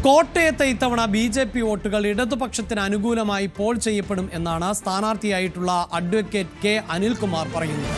കോട്ടയത്തെ ഇത്തവണ ബി.ജെ.പി വോട്ടുകൾ ഇടതുപക്ഷത്തിന് അനുകൂലമായി പോൾ ചെയ്യപ്പെടും എന്നാണ് സ്ഥാനാർത്ഥിയായിട്ടുള്ള അഡ്വക്കേറ്റ് കെ അനിൽകുമാർ പറയുന്നത്.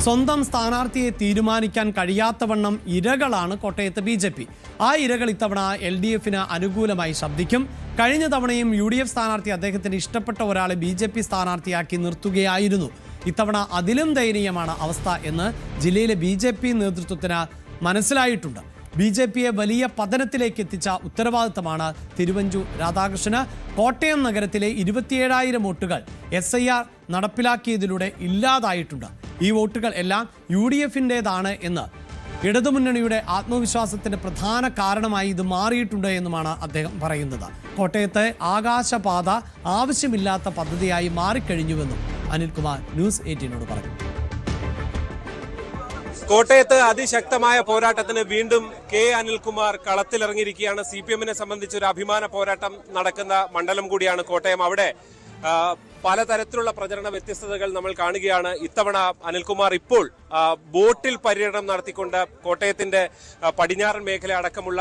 സ്വന്തം സ്ഥാനാർത്ഥിയെ തീരുമാനിക്കാൻ കഴിയാത്തവണ്ണം ഇരകളാണ് കോട്ടയത്തെ ബി.ജെ.പി. ആ ഇരകൾ ഇത്തവണ LDFന് അനുകൂലമായി ശബ്ദിക്കും. കഴിഞ്ഞ തവണയും UDF സ്ഥാനാർത്ഥി അദ്ദേഹത്തിന് ഇഷ്ടപ്പെട്ട ഒരാളെ ബി.ജെ.പി സ്ഥാനാർത്ഥിയാക്കി നിർത്തുകയായിരുന്നു. ഇത്തവണ അതിലും ദയനീയമാണ് അവസ്ഥ എന്ന് ജില്ലയിലെ ബി.ജെ.പി നേതൃത്വത്തിന് മനസ്സിലായിട്ടുണ്ട്. ബി.ജെ.പിയെ വലിയ പതനത്തിലേക്ക് എത്തിച്ച ഉത്തരവാദിത്തമാണ് തിരുവഞ്ചൂർ രാധാകൃഷ്ണന്. കോട്ടയം നഗരത്തിലെ 27,000 വോട്ടുകൾ SIR നടപ്പിലാക്കിയതിലൂടെ ഇല്ലാതായിട്ടുണ്ട്. ഈ വോട്ടുകൾ എല്ലാം UDFിൻ്റെതാണ് എന്ന് ഇടതുമുന്നണിയുടെ ആത്മവിശ്വാസത്തിന്റെ പ്രധാന കാരണമായി ഇത് മാറിയിട്ടുണ്ട് എന്നുമാണ് അദ്ദേഹം പറയുന്നത്. കോട്ടയത്തെ ആകാശപാത ആവശ്യമില്ലാത്ത പദ്ധതിയായി മാറിക്കഴിഞ്ഞുവെന്നും അനിൽകുമാർ ന്യൂസ് 18നോട് പറഞ്ഞു. കോട്ടയത്ത് അതിശക്തമായ പോരാട്ടത്തിന് വീണ്ടും കെ അനിൽകുമാർ കളത്തിലിറങ്ങിയിരിക്കുകയാണ്. CPMനെ സംബന്ധിച്ച് ഒരു അഭിമാന പോരാട്ടം നടക്കുന്ന മണ്ഡലം കൂടിയാണ് കോട്ടയം. അവിടെ പലതരത്തിലുള്ള പ്രചരണ വ്യത്യസ്തതകൾ നമ്മൾ കാണുകയാണ്. ഇത്തവണ അനിൽകുമാർ ഇപ്പോൾ ബോട്ടിൽ പര്യടനം നടത്തിക്കൊണ്ട് കോട്ടയത്തിന്റെ പടിഞ്ഞാറൻ മേഖല അടക്കമുള്ള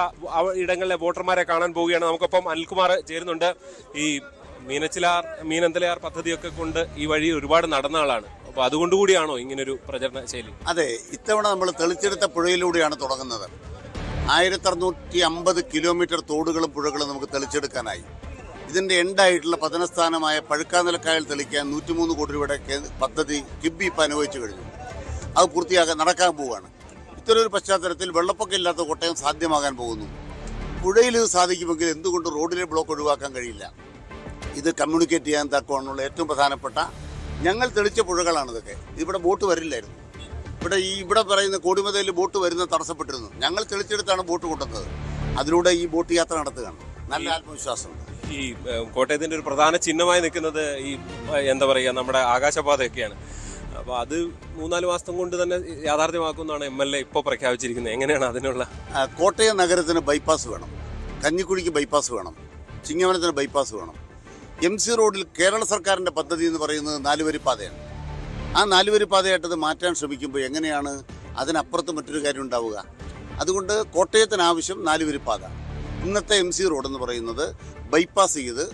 ഇടങ്ങളിലെ വോട്ടർമാരെ കാണാൻ പോവുകയാണ്. നമുക്കൊപ്പം അനിൽകുമാർ ചേരുന്നുണ്ട്. ഈ മീനന്തലയാർ പദ്ധതിയൊക്കെ കൊണ്ട് ഈ വഴി ഒരുപാട് നടന്ന ആളാണ്. അപ്പൊ അതുകൊണ്ടുകൂടിയാണോ ഇങ്ങനൊരു പ്രചരണ ശൈലി? അതെ, ഇത്തവണ നമ്മൾ തെളിച്ചെടുത്ത പുഴയിലൂടെയാണ് തുടങ്ങുന്നത്. 1650 കിലോമീറ്റർ തോടുകളും പുഴകളും നമുക്ക് തെളിച്ചെടുക്കാനായി. ഇതിന്റെ എൻഡായിട്ടുള്ള പതനസ്ഥാനമായ പഴുക്കാനിലക്കായൽ തെളിക്കാൻ 103 കോടി രൂപയുടെ പദ്ധതി കിബി ഇപ്പം അനുഭവിച്ചു കഴിഞ്ഞു. അത് പൂർത്തിയാക്കാൻ നടക്കാൻ പോവുകയാണ്. ഇത്തരൊരു പശ്ചാത്തലത്തിൽ വെള്ളപ്പൊക്കം ഇല്ലാത്ത കോട്ടയം സാധ്യമാകാൻ പോകുന്നു. പുഴയിൽ ഇത് സാധിക്കുമെങ്കിൽ എന്തുകൊണ്ട് റോഡിലെ ബ്ലോക്ക് ഒഴിവാക്കാൻ കഴിയില്ല? ഇത് കമ്മ്യൂണിക്കേറ്റ് ചെയ്യാൻ തക്കവണ്ണമുള്ള ഏറ്റവും പ്രധാനപ്പെട്ട ഞങ്ങൾ തെളിച്ച പുഴകളാണ് ഇതൊക്കെ. ഇവിടെ ബോട്ട് വരില്ലായിരുന്നു. ഇവിടെ പറയുന്ന കോടിമതയിൽ ബോട്ട് വരുന്ന തടസ്സപ്പെട്ടിരുന്നു. ഞങ്ങൾ തെളിച്ചെടുത്താണ് ബോട്ട് കൊണ്ടുവന്നത്. അതിലൂടെ ഈ ബോട്ട് യാത്ര നടത്തുകയാണ്. നല്ല ആത്മവിശ്വാസമുണ്ട്. ഈ കോട്ടയത്തിന്റെ ഒരു പ്രധാന ചിഹ്നമായി നിൽക്കുന്നത് ഈ എന്താ പറയുക, നമ്മുടെ ആകാശപാതയൊക്കെയാണ്. അപ്പൊ അത് 3-4 മാസം കൊണ്ട് തന്നെ യാഥാർത്ഥ്യമാക്കുമെന്നാണ് MLA ഇപ്പോൾ പ്രഖ്യാപിച്ചിരിക്കുന്നത്. എങ്ങനെയാണ് അതിനുള്ള? കോട്ടയം നഗരത്തിന് ബൈപ്പാസ് വേണം, കഞ്ഞിക്കുഴിക്ക് ബൈപ്പാസ് വേണം, ചിങ്ങവനത്തിന് ബൈപ്പാസ് വേണം. MC റോഡിൽ കേരള സർക്കാരിൻ്റെ പദ്ധതി എന്ന് പറയുന്നത് 4 വരിപ്പാതയാണ്. ആ 4 വരിപ്പാതയായിട്ടത് മാറ്റാൻ ശ്രമിക്കുമ്പോൾ എങ്ങനെയാണ് അതിനപ്പുറത്ത് മറ്റൊരു കാര്യം ഉണ്ടാവുക? അതുകൊണ്ട് കോട്ടയത്തിനാവശ്യം 4 വരിപ്പാത. ഇന്നത്തെ MC റോഡ് എന്ന് പറയുന്നത് ബൈപ്പാസ് ചെയ്ത്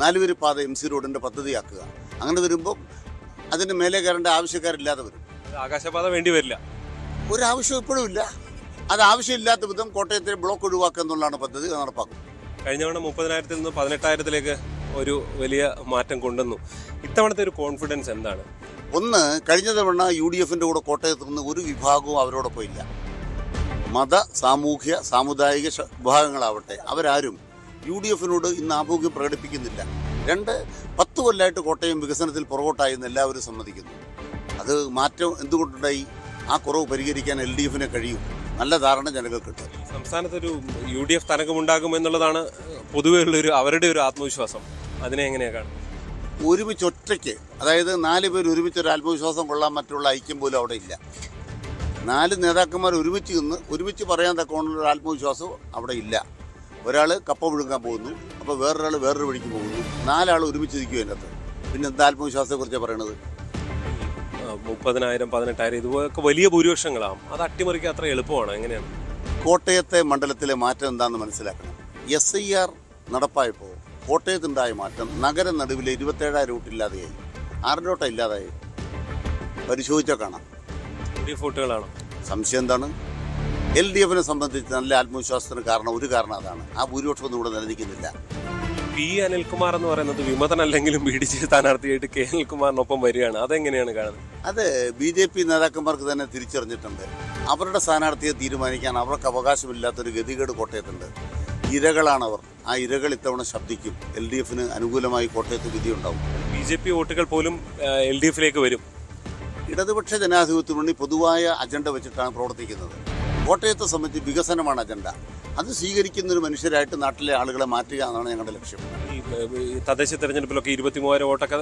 4 വരിപ്പാത MC റോഡിൻ്റെ പദ്ധതിയാക്കുക. അങ്ങനെ വരുമ്പോൾ അതിൻ്റെ മേലെ കയറേണ്ട ആവശ്യക്കാരില്ലാതെ വരും. ആകാശപാത വേണ്ടി വരില്ല. ഒരാവശ്യം ഇപ്പോഴും ഇല്ല. അത് ആവശ്യമില്ലാത്ത വിധം കോട്ടയത്തെ ബ്ലോക്ക് ഒഴിവാക്കുക എന്നുള്ളതാണ് പദ്ധതി. നടപ്പാക്കും. കഴിഞ്ഞ തവണ 30,000-ൽ നിന്ന് 18,000-ലേക്ക് ഒരു വലിയ മാറ്റം കൊണ്ടുവന്നു. ഇത്തവണത്തെ ഒരു കോൺഫിഡൻസ് എന്താണ്? ഒന്ന്, കഴിഞ്ഞ തവണ UDFിൻ്റെ കൂടെ കോട്ടയത്ത് നിന്ന് ഒരു വിഭാഗവും അവരോടൊപ്പം ഇല്ല. മത, സാമൂഹ്യ, സാമുദായിക വിഭാഗങ്ങളാവട്ടെ, അവരാരും UDFിനോട് ഇന്ന് ആഭിമുഖ്യം പ്രകടിപ്പിക്കുന്നില്ല. 10 കൊല്ലമായിട്ട് കോട്ടയം വികസനത്തിൽ പുറകോട്ടായി എന്ന് എല്ലാവരും സമ്മതിക്കുന്നു. അത് മാറ്റം എന്തുകൊണ്ടുണ്ടായി? ആ കുറവ് പരിഹരിക്കാൻ LDFിനെ കഴിയും. നല്ല ധാരണ ജനങ്ങൾക്ക് കിട്ടും. സംസ്ഥാനത്തൊരു UDF തരംഗമുണ്ടാകും എന്നുള്ളതാണ് പൊതുവെ ഉള്ളൊരു അവരുടെ ഒരു ആത്മവിശ്വാസം. അതിനെ എങ്ങനെയാണ് കാണുന്നത്? ഒരുമിച്ച് ഒറ്റയ്ക്ക്, അതായത് 4 പേർ ഒരുമിച്ച് ഒരു ആത്മവിശ്വാസം കൊള്ളാൻ മറ്റുള്ള ഐക്യം പോലും അവിടെ ഇല്ല. 4 നേതാക്കന്മാർ ഒരുമിച്ച് നിന്ന് ഒരുമിച്ച് പറയാൻ തക്കമുള്ള ആത്മവിശ്വാസം അവിടെ ഇല്ല. ഒരാൾ കപ്പ വിഴുങ്ങാൻ പോകുന്നു, അപ്പോൾ വേറൊരാൾ വേറൊരു വഴിക്ക് പോകുന്നു. 4 ആൾ ഒരുമിച്ച് നിൽക്കും അതിനകത്ത്. പിന്നെ എന്താ ആത്മവിശ്വാസത്തെക്കുറിച്ചാണ് പറയണത്? 30,000, 18,000 ഇതുപോലൊക്കെ വലിയ ഭൂരിപക്ഷങ്ങളാവും. അത് അട്ടിമറിക്കാൻ അത്ര എളുപ്പമാണ്. എങ്ങനെയാണ് കോട്ടയത്തെ മണ്ഡലത്തിലെ മാറ്റം എന്താണെന്ന് മനസ്സിലാക്കണം. SIR നടപ്പായപ്പോൾ കോട്ടയത്തുണ്ടായ മാറ്റം നഗരം നടുവിലെ 27,000 വോട്ടില്ലാതെയായി. ആരുടെ ഇല്ലാതായി? പരിശോധിച്ചാൽ കാണാം. വോട്ടുകളാണ്. സംശയം എന്താണ്? LDFിനെ സംബന്ധിച്ച് നല്ല ആത്മവിശ്വാസത്തിന് ഒരു കാരണം അതാണ്. ആ ഭൂരിപക്ഷമൊന്നും ഇവിടെ നിലനിൽക്കുന്നില്ല. പി അനിൽകുമാർ എന്ന് പറയുന്നത് വിമതനല്ലെങ്കിലും BDJ സ്ഥാനാർത്ഥിയായിട്ട് കെ അനിൽകുമാറിനൊപ്പം വരികയാണ്. അതെങ്ങനെയാണ് കാണുന്നത്? അത് BJP നേതാക്കന്മാർക്ക് തന്നെ തിരിച്ചറിഞ്ഞിട്ടുണ്ട്. അവരുടെ സ്ഥാനാർത്ഥിയെ തീരുമാനിക്കാൻ അവർക്ക് അവകാശമില്ലാത്തൊരു ഗതികേട് കോട്ടയത്തുണ്ട്. ഇരകളാണവർ. ആ ഇരകൾ ഇത്തവണ ശബ്ദിക്കും. LDFിന് അനുകൂലമായി കോട്ടയത്ത് വിധിയുണ്ടാവും. BJP വോട്ടുകൾ പോലും LDFിലേക്ക് വരും. ഇടതുപക്ഷ ജനാധിപത്യ മുന്നണി പൊതുവായ അജണ്ട വെച്ചിട്ടാണ് പ്രവർത്തിക്കുന്നത്. കോട്ടയത്തെ സംബന്ധിച്ച് വികസനമാണ് അജണ്ട. അത് സ്വീകരിക്കുന്ന ഒരു മനുഷ്യരായിട്ട് നാട്ടിലെ ആളുകളെ മാറ്റുക എന്നാണ് ഞങ്ങളുടെ ലക്ഷ്യം. ഈ തദ്ദേശ തെരഞ്ഞെടുപ്പിലൊക്കെ 23,000 വോട്ടൊക്കെ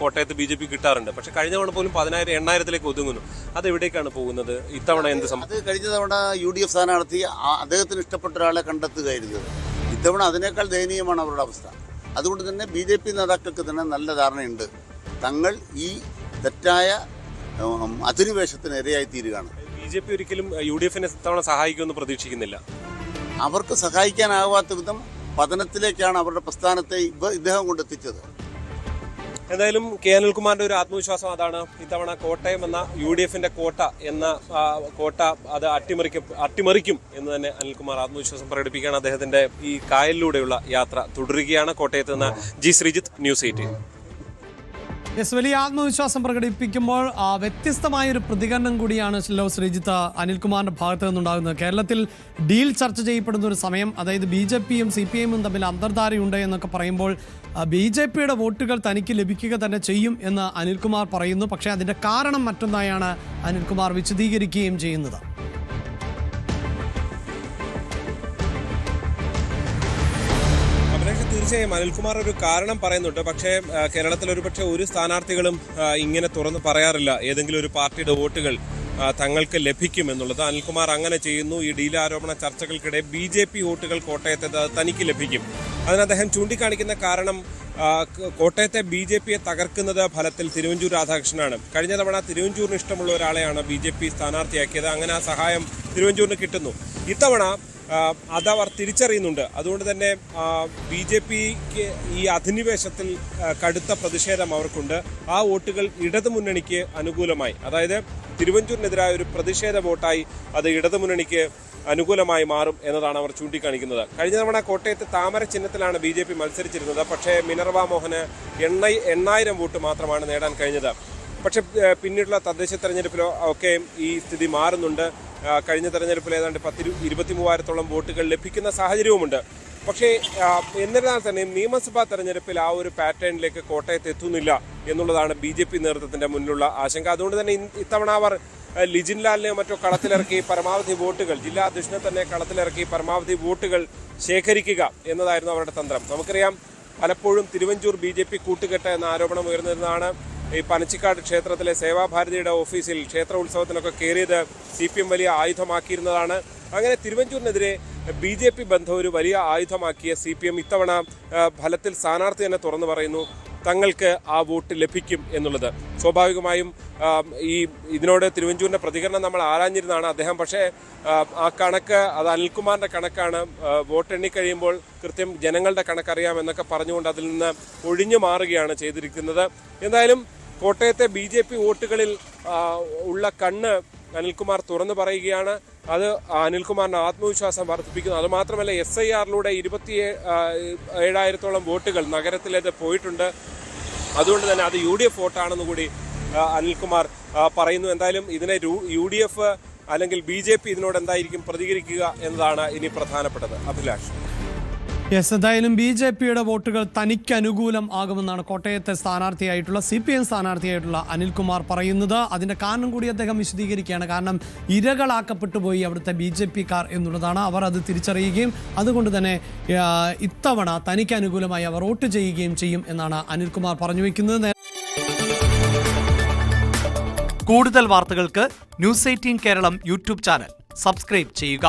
കോട്ടയത്ത് BJP കിട്ടാറുണ്ട്. പക്ഷെ കഴിഞ്ഞ തവണ പോലും 10,000, 8,000-ലേക്ക് ഒതുങ്ങുന്നു. അത് എവിടേക്കാണ് പോകുന്നത്? ഇത്തവണ എന്ത് അത് കഴിഞ്ഞ തവണ UDF സ്ഥാനാർത്ഥി അദ്ദേഹത്തിന് ഇഷ്ടപ്പെട്ട ഒരാളെ കണ്ടെത്തുകയായിരുന്നു. ഇത്തവണ അതിനേക്കാൾ ദയനീയമാണ് അവരുടെ അവസ്ഥ. അതുകൊണ്ട് തന്നെ BJP നേതാക്കൾക്ക് തന്നെ നല്ല ധാരണയുണ്ട്. തങ്ങൾ ഈ തെറ്റായ അധിനിവേശത്തിന് ഇരയായി തീരുകയാണ്. BJP ഒരിക്കലും UDFിനെ തവണ സഹായിക്കുമെന്ന് പ്രതീക്ഷിക്കുന്നില്ല. അവർക്ക് സഹായിക്കാനാവാത്ത വിധം പതനത്തിലേക്കാണ് അവരുടെ പ്രസ്ഥാനത്തെ ഇദ്ദേഹം കൊണ്ടെത്തിച്ചത്. എന്തായാലും കെ അനിൽകുമാറിന്റെ ഒരു ആത്മവിശ്വാസം അതാണ്. ഇത്തവണ കോട്ടയം എന്ന UDFന്റെ കോട്ട എന്ന കോട്ട അത് അട്ടിമറിക്കും എന്ന് തന്നെ അനിൽകുമാർ ആത്മവിശ്വാസം പ്രകടിപ്പിക്കുകയാണ്. അദ്ദേഹത്തിന്റെ ഈ കായലിലൂടെയുള്ള യാത്ര തുടരുകയാണ്. കോട്ടയത്ത് നിന്ന് ജി ശ്രീജിത്ത്, ന്യൂസ് 18. വലിയ ആത്മവിശ്വാസം പ്രകടിപ്പിക്കുമ്പോൾ വ്യത്യസ്തമായൊരു പ്രതികരണം കൂടിയാണ് ശ്രീജിത്ത് അനിൽകുമാറിന്റെ ഭാഗത്തു നിന്നുണ്ടാകുന്നത്. കേരളത്തിൽ ഡീൽ ചർച്ച ചെയ്യപ്പെടുന്ന ഒരു സമയം, അതായത് BJPയും CPIഎമ്മും തമ്മിൽ അന്തർധാരയുണ്ട് എന്നൊക്കെ പറയുമ്പോൾ BJPയുടെ വോട്ടുകൾ തനിക്ക് ലഭിക്കുക തന്നെ ചെയ്യും എന്ന് അനിൽകുമാർ പറയുന്നു. പക്ഷേ അതിന്റെ കാരണം മറ്റൊന്നായാണ് അനിൽകുമാർ വിശദീകരിക്കുകയും ചെയ്യുന്നത്. തീർച്ചയായും അനിൽകുമാർ ഒരു കാരണം പറയുന്നുണ്ട്. പക്ഷേ കേരളത്തിൽ ഒരുപക്ഷെ ഒരു സ്ഥാനാർത്ഥികളും ഇങ്ങനെ തുറന്ന് പറയാറില്ല ഏതെങ്കിലും ഒരു പാർട്ടിയുടെ വോട്ടുകൾ തങ്ങൾക്ക് ലഭിക്കുമെന്നുള്ളത്. അനിൽകുമാർ അങ്ങനെ ചെയ്യുന്നു. ഈ ഡീൽ ആരോപണ ചർച്ചകൾക്കിടെ BJP വോട്ടുകൾ കോട്ടയത്തെ തനിക്ക് ലഭിക്കും. അതിന് അദ്ദേഹം ചൂണ്ടിക്കാണിക്കുന്ന കാരണം കോട്ടയത്തെ BJPയെ തകർക്കുന്നത് ഫലത്തിൽ തിരുവഞ്ചൂർ രാധാകൃഷ്ണനാണ്. കഴിഞ്ഞ തവണ തിരുവഞ്ചൂരിന് ഇഷ്ടമുള്ള ഒരാളെയാണ് BJP സ്ഥാനാർത്ഥിയാക്കിയത്. അങ്ങനെ ആ സഹായം തിരുവഞ്ചൂരിന് കിട്ടുന്നു. ഇത്തവണ അതവർ തിരിച്ചറിയുന്നുണ്ട്. അതുകൊണ്ട് തന്നെ BJPക്ക് ഈ അധിനിവേശത്തിൽ കടുത്ത പ്രതിഷേധം അവർക്കുണ്ട്. ആ വോട്ടുകൾ ഇടതുമുന്നണിക്ക് അനുകൂലമായി, അതായത് തിരുവഞ്ചൂരിനെതിരായ ഒരു പ്രതിഷേധ വോട്ടായി അത് ഇടതുമുന്നണിക്ക് അനുകൂലമായി മാറും എന്നതാണ് അവർ ചൂണ്ടിക്കാണിക്കുന്നത്. കഴിഞ്ഞ തവണ കോട്ടയത്ത് താമര ചിഹ്നത്തിലാണ് BJP മത്സരിച്ചിരുന്നത്. പക്ഷേ മിനർവ മോഹന് 8000 വോട്ട് മാത്രമാണ് നേടാൻ കഴിഞ്ഞത്. പക്ഷെ പിന്നീടുള്ള തദ്ദേശ തെരഞ്ഞെടുപ്പിലോ ഒക്കെ ഈ സ്ഥിതി മാറുന്നുണ്ട്. കഴിഞ്ഞ തെരഞ്ഞെടുപ്പിൽ ഏതാണ്ട് 23,000-ഓളം വോട്ടുകൾ ലഭിക്കുന്ന സാഹചര്യവുമുണ്ട്. പക്ഷേ എന്നിരുന്നാൽ തന്നെ നിയമസഭാ തെരഞ്ഞെടുപ്പിൽ ആ ഒരു പാറ്റേണിലേക്ക് കോട്ടയത്ത് എത്തുന്നില്ല എന്നുള്ളതാണ് BJP നേതൃത്വത്തിന്റെ മുന്നിലുള്ള ആശങ്ക. അതുകൊണ്ട് തന്നെ ഇത്തവണ അവർ ലിജിൻ ലാലിനെ മറ്റോ കളത്തിലിറക്കി പരമാവധി വോട്ടുകൾ, ജില്ലാ അധ്യക്ഷനെ തന്നെ കളത്തിലിറക്കി പരമാവധി വോട്ടുകൾ ശേഖരിക്കുക എന്നതായിരുന്നു അവരുടെ തന്ത്രം. നമുക്കറിയാം, പലപ്പോഴും തിരുവഞ്ചൂർ BJP കൂട്ടുകെട്ട് എന്ന ആരോപണം ഉയർന്നിരുന്നതാണ്. ഈ പനച്ചിക്കാട് ക്ഷേത്രത്തിലെ സേവാഭാരതിയുടെ ഓഫീസിൽ ക്ഷേത്ര ഉത്സവത്തിനൊക്കെ കയറിയത് CPM വലിയ ആയുധമാക്കിയിരുന്നതാണ്. അങ്ങനെ തിരുവഞ്ചൂരിനെതിരെ BJP ബന്ധം ഒരു വലിയ ആയുധമാക്കിയ CPM ഇത്തവണ ഫലത്തിൽ സ്ഥാനാർത്ഥി തന്നെ തുറന്നു പറയുന്നു തങ്ങൾക്ക് ആ വോട്ട് ലഭിക്കും എന്നുള്ളത്. സ്വാഭാവികമായും ഇതിനോട് തിരുവഞ്ചൂരിന്റെ പ്രതികരണം നമ്മൾ ആരാഞ്ഞിരുന്നതാണ്. അദ്ദേഹം പക്ഷേ ആ കണക്ക് അത് അനിൽകുമാറിന്റെ കണക്കാണ്, വോട്ടെണ്ണി കഴിയുമ്പോൾ കൃത്യം ജനങ്ങളുടെ കണക്കറിയാമെന്നൊക്കെ പറഞ്ഞുകൊണ്ട് അതിൽ നിന്ന് ഒഴിഞ്ഞു മാറുകയാണ് ചെയ്തിരിക്കുന്നത്. എന്തായാലും കോട്ടയത്തെ BJP വോട്ടുകളിൽ ഉള്ള കണ്ണ് അനിൽകുമാർ തുറന്നു പറയുകയാണ്. അത് അനിൽകുമാറിന്റെ ആത്മവിശ്വാസം വർദ്ധിപ്പിക്കുന്നു. അതുമാത്രമല്ല, SIRലൂടെ 27,000-ഓളം വോട്ടുകൾ നഗരത്തിലേത് പോയിട്ടുണ്ട്. അതുകൊണ്ട് തന്നെ അത് UDF വോട്ടാണെന്ന് കൂടി അനിൽകുമാർ പറയുന്നു. എന്തായാലും ഇതിനെ UDF അല്ലെങ്കിൽ BJP ഇതിനോട് എന്തായിരിക്കും പ്രതികരിക്കുക എന്നതാണ് ഇനി പ്രധാനപ്പെട്ടത്. അഭിലാഷ്. എന്തായാലും BJPയുടെ വോട്ടുകൾ തനിക്ക് അനുകൂലം ആകുമെന്നാണ് കോട്ടയത്തെ സ്ഥാനാർത്ഥിയായിട്ടുള്ള CPM സ്ഥാനാർത്ഥിയായിട്ടുള്ള അനിൽകുമാർ പറയുന്നത്. അതിന്റെ കാരണം കൂടി അദ്ദേഹം വിശദീകരിക്കുകയാണ്. കാരണം ഇരകളാക്കപ്പെട്ടു പോയി അവിടുത്തെ BJPക്കാർ എന്നുള്ളതാണ്. അവർ അത് തിരിച്ചറിയുകയും അതുകൊണ്ട് തന്നെ ഇത്തവണ തനിക്ക് അനുകൂലമായി അവർ വോട്ട് ചെയ്യുകയും ചെയ്യും എന്നാണ് അനിൽകുമാർ പറഞ്ഞു വയ്ക്കുന്നത്. കൂടുതൽ വാർത്തകൾക്ക് News 18 Keralam YouTube channel subscribe ചെയ്യുക.